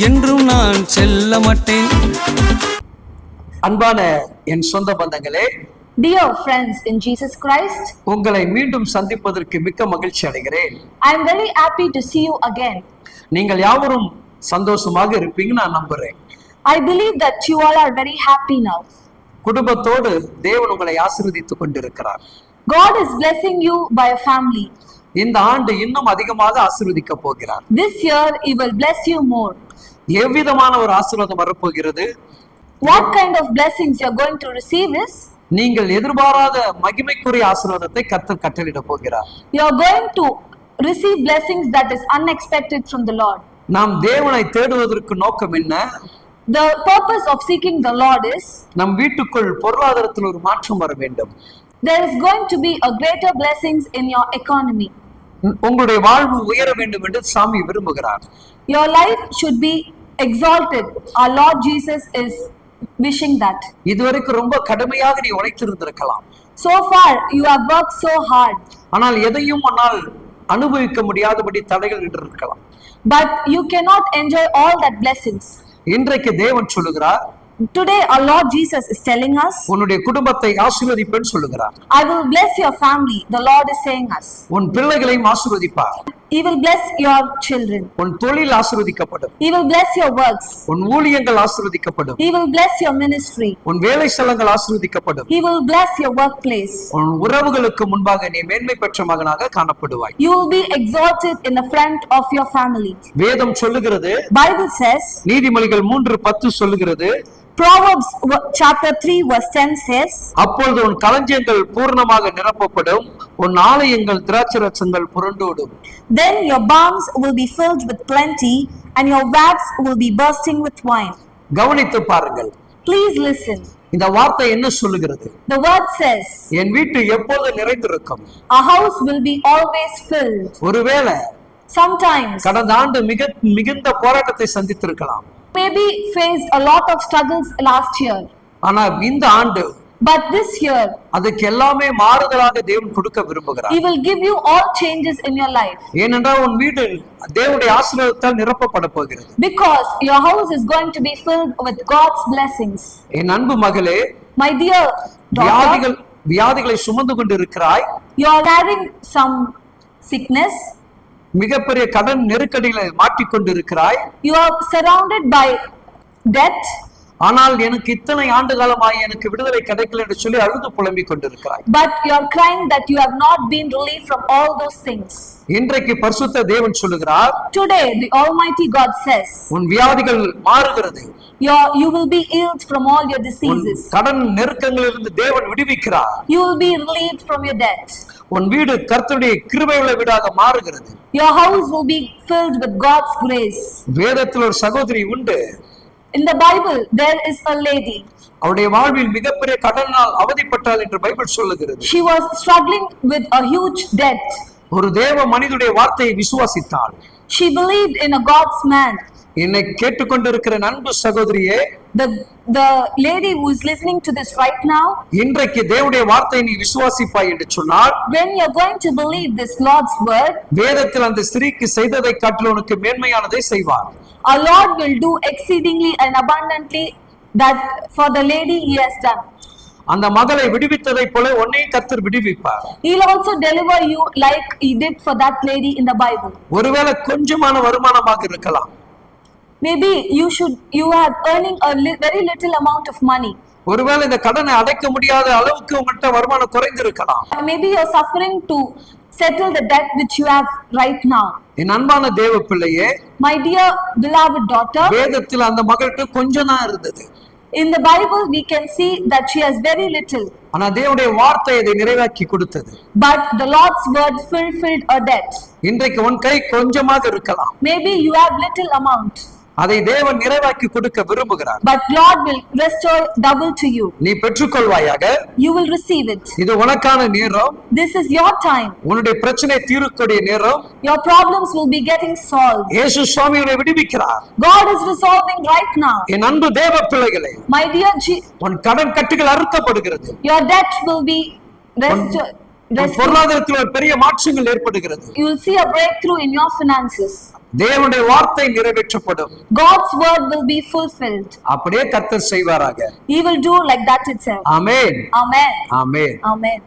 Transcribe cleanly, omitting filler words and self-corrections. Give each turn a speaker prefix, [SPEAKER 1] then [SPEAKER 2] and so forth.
[SPEAKER 1] என்றும் நான் செல்ல மாட்டேன்.
[SPEAKER 2] அன்பான என் சொந்த பந்தங்களே,
[SPEAKER 3] Dear friends in Jesus Christ,
[SPEAKER 2] உங்களை மீண்டும் சந்திப்பதற்கு மிக்க மகிழ்ச்சி அடைகிறேன்.
[SPEAKER 3] I am very happy to see you again.
[SPEAKER 2] நீங்கள் யாவரும் சந்தோஷமாக இருப்பீங்கன்னு நான் நம்புறேன்.
[SPEAKER 3] I believe that you all are very happy now.
[SPEAKER 2] குடும்பத்தோடு தேவன் உங்களை ஆசீர்வதித்துக் கொண்டிருக்கிறார்.
[SPEAKER 3] God is blessing you by a family.
[SPEAKER 2] இந்த ஆண்டு இன்னும் அதிகமாக ஆசீர்வதிக்க போகிறார்.
[SPEAKER 3] This year He will bless you more.
[SPEAKER 2] எவ்விதமான ஒரு ஆசீர்வாதம் வரப்போகிறது?
[SPEAKER 3] What kind of blessings you are going to receive is,
[SPEAKER 2] நீங்கள் எதிர்பாராத மகிமைக்குரிய ஆசீர்வாதத்தை கர்த்தர் கட்டளையிட போகிறார்.
[SPEAKER 3] you are going to receive blessings that is unexpected from the Lord.
[SPEAKER 2] நாம் தேவனை தேடுவதற்கு நோக்கம் என்ன?
[SPEAKER 3] The purpose of seeking the Lord is,
[SPEAKER 2] நம் வீட்டுக்குள் பொருளாதாரத்தில் ஒரு மாற்றம் வர வேண்டும்.
[SPEAKER 3] there is going to be a greater blessings in your economy.
[SPEAKER 2] உங்களுடைய வாழ்வு உயர வேண்டும் என்று சாமி விரும்புகிறார்.
[SPEAKER 3] Your life should be exalted. Our Lord Jesus is wishing that.
[SPEAKER 2] இதுவரைக்கும் ரொம்ப கடுமையாக நீ உழைத்திருந்திருக்கலாம்.
[SPEAKER 3] So far you have worked so hard,
[SPEAKER 2] ஆனால் எதையும் உன்னால் அனுபவிக்க முடியாதபடி தடைகள் இருக்கலாம்.
[SPEAKER 3] but you cannot enjoy all that blessings.
[SPEAKER 2] இன்றைக்கு தேவன் சொல்லுகிறார்,
[SPEAKER 3] Today our Lord Jesus is telling us,
[SPEAKER 2] உன்னுடைய குடும்பத்தை ஆசீர்வதிப்பேன் சொல்லுகிறார்.
[SPEAKER 3] I will bless your family. The Lord is saying us.
[SPEAKER 2] உன் பிள்ளைகளையும் ஆசீர்வதிப்பார்.
[SPEAKER 3] He will bless your children.
[SPEAKER 2] உன் தொழில் ஆசீர்வதிக்கப்படும்.
[SPEAKER 3] He will bless your works.
[SPEAKER 2] உன் ஊழியங்கள் ஆசீர்வதிக்கப்படும்.
[SPEAKER 3] He will bless your ministry.
[SPEAKER 2] உன் வேலை ஸ்தலங்கள் ஆசீர்வதிக்கப்படும்.
[SPEAKER 3] He will bless your workplace.
[SPEAKER 2] உன் உறவுகளுக்கு முன்பாக நீ மேன்மை பெற்ற மகனாக காணப்படுவாய்.
[SPEAKER 3] You will be exalted in the front of your family.
[SPEAKER 2] வேதம் சொல்லுகிறது,
[SPEAKER 3] Bible says,
[SPEAKER 2] நீதிமொழிகள் 3:10 சொல்லுகிறது,
[SPEAKER 3] Proverbs chapter 3 verse 10 says,
[SPEAKER 2] அப்பொழுது உன் களஞ்சியங்கள் பூர்ணமாக நிரப்பப்படும், உன் ஆலயங்கள் திராட்சரசங்கள் புரண்டோடும்.
[SPEAKER 3] Then your barns will be filled with plenty, and your vats will be bursting with wine.
[SPEAKER 2] கவனித்து பாருங்கள்.
[SPEAKER 3] Please listen.
[SPEAKER 2] இந்த வார்த்தை என்ன சொல்லுகிறது?
[SPEAKER 3] The word says,
[SPEAKER 2] என் வீட்டு எப்போது நிறைந்திருக்கும்.
[SPEAKER 3] our house will be always filled.
[SPEAKER 2] ஒருவேளை
[SPEAKER 3] Sometimes
[SPEAKER 2] கடந்த ஆண்டு மிகுந்த போராட்டத்தை சந்தித்திருக்கலாம்.
[SPEAKER 3] maybe faced a lot of struggles last year,
[SPEAKER 2] ஆனா இந்த ஆண்டு
[SPEAKER 3] but this year
[SPEAKER 2] அதுக்கு எல்லாமே மாறுதலாக தேவன் கொடுக்க விரும்புகிறார்.
[SPEAKER 3] He will give you all changes in your life,
[SPEAKER 2] ஏனென்றால் உன் வீடு தேவனுடைய ஆசீர்வாதத்தால் நிரப்பப்பட போகிறது.
[SPEAKER 3] because your house is going to be filled with God's blessings.
[SPEAKER 2] என் அன்பு மகளே,
[SPEAKER 3] My dear daughter,
[SPEAKER 2] வியாதிகளை சுமந்து கொண்டு இருக்கிறாய்.
[SPEAKER 3] you are carrying some sickness.
[SPEAKER 2] மிகப்பெரிய கடன் நெருக்கடிகளை மாட்டிக்கொண்டு இருக்கிறாய்.
[SPEAKER 3] You are surrounded by debt.
[SPEAKER 2] ஆனால் எனக்கு இத்தனை ஆண்டு காலமாய் எனக்கு விடுதலை கிடைக்கல என்று சொல்லி அழுது புலம்பிக் கொண்டிருக்கிறாய்.
[SPEAKER 3] But you are crying that you have not been relieved from all those things.
[SPEAKER 2] இன்றைக்கு பரிசுத்த தேவன் சொல்லுகிறார்,
[SPEAKER 3] Today the Almighty God says,
[SPEAKER 2] உன் வியாதிகள் மாறுகிறது.
[SPEAKER 3] you will be healed from all your diseases.
[SPEAKER 2] கடன் நெருக்கங்களிலிருந்து தேவன் விடுவிக்கிறார்.
[SPEAKER 3] You will be relieved from your debt.
[SPEAKER 2] உன் வீடு கர்த்தருடைய கிருபையுள்ள வீடாக மாறுகிறது.
[SPEAKER 3] Your house will be filled with God's grace.
[SPEAKER 2] வேதத்தில் ஒரு சகோதரி உண்டு.
[SPEAKER 3] In the Bible there is a lady.
[SPEAKER 2] அவருடைய வாழ்வில் மிகப்பெரிய கடனால் அவதிப்பட்டாள் என்று பைபிள் சொல்லுகிறது.
[SPEAKER 3] She was struggling with a huge debt.
[SPEAKER 2] ஒரு தேவ மனிதனுடைய வார்த்தையை விசுவாசித்தாள்.
[SPEAKER 3] She believed in a God's man.
[SPEAKER 2] என்னை கேட்டுக்கொண்டிருக்கிற அன்பு சகோதரியே,
[SPEAKER 3] The lady who is listening to this right now,
[SPEAKER 2] இன்றைக்கு தேவனுடைய வார்த்தையை நீ விசுவாசிப்பாய் என்று சொன்னால்,
[SPEAKER 3] when you are going to believe this Lord's word,
[SPEAKER 2] வேதத்தில் அந்த ஸ்திரீக்கு செய்ததை காட்டிலும் உனக்கு மேன்மையானதை செய்வார்.
[SPEAKER 3] our Lord will do exceedingly and abundantly that for the lady He has done.
[SPEAKER 2] அந்த மகளை விடுவித்ததை போல உன்னையும் கர்த்தர் விடுவிப்பார்.
[SPEAKER 3] He'll also deliver you like He did for that lady in the Bible.
[SPEAKER 2] ஒருவேளை கொஞ்சமான வருமானமாக இருக்கலாம்.
[SPEAKER 3] Maybe you are earning a very little amount of money.
[SPEAKER 2] ஒருவேளை இந்த கடனை அடைக்க முடியாத அளவுக்கு உங்கள்கிட்ட வருமானம் குறைந்திருக்கலாம்.
[SPEAKER 3] Maybe you are suffering to settle the debt which you have right now.
[SPEAKER 2] என் அன்பான தேவ பிள்ளையே,
[SPEAKER 3] My dear beloved daughter,
[SPEAKER 2] வேதத்தில் அந்த மகள்கிட்ட கொஞ்சம் தான் இருந்தது.
[SPEAKER 3] in the Bible we can see that she has very little,
[SPEAKER 2] ஆனா தேவனுடைய வார்த்தை அதை நிறைவாக்கி கொடுத்தது.
[SPEAKER 3] but the Lord's word fulfilled her debt.
[SPEAKER 2] இன்றைக்கு உன் கை கொஞ்சமாக இருக்கலாம்.
[SPEAKER 3] Maybe you have little amount,
[SPEAKER 2] அதை தேவன் நிறைவாக்கி கொடுக்க விரும்புகிறார்.
[SPEAKER 3] but Lord will restore double to you.
[SPEAKER 2] நீ பெற்றுக்கொள்வாயாக.
[SPEAKER 3] You will receive it.
[SPEAKER 2] இது உனக்கான நேரம்.
[SPEAKER 3] This is your time.
[SPEAKER 2] உன்னுடைய பிரச்சனை தீர்க்கக்கூடிய நேரம்.
[SPEAKER 3] Your problems will be getting solved.
[SPEAKER 2] இயேசு சுவாமி உன்னை விடுவிக்கிறார்.
[SPEAKER 3] God is resolving right now.
[SPEAKER 2] என் அன்பு தேவ பிள்ளைகளே,
[SPEAKER 3] My dear
[SPEAKER 2] உன் கடன் கட்டுகள் அறுக்கப்படுகிறது.
[SPEAKER 3] your debt will be restored. rescue.
[SPEAKER 2] பொருளாதாரத்தில் ஒரு பெரிய மாற்றங்கள் ஏற்படுகிறது.
[SPEAKER 3] You will see a breakthrough in your finances.
[SPEAKER 2] தேவனுடைய வார்த்தை நிறைவேற்றப்படும்.
[SPEAKER 3] God's word will be fulfilled.
[SPEAKER 2] அப்படியே கர்த்தர் செய்வாராக.
[SPEAKER 3] He will do like that itself.
[SPEAKER 2] Amen.
[SPEAKER 3] Amen.
[SPEAKER 2] Amen.
[SPEAKER 3] Amen.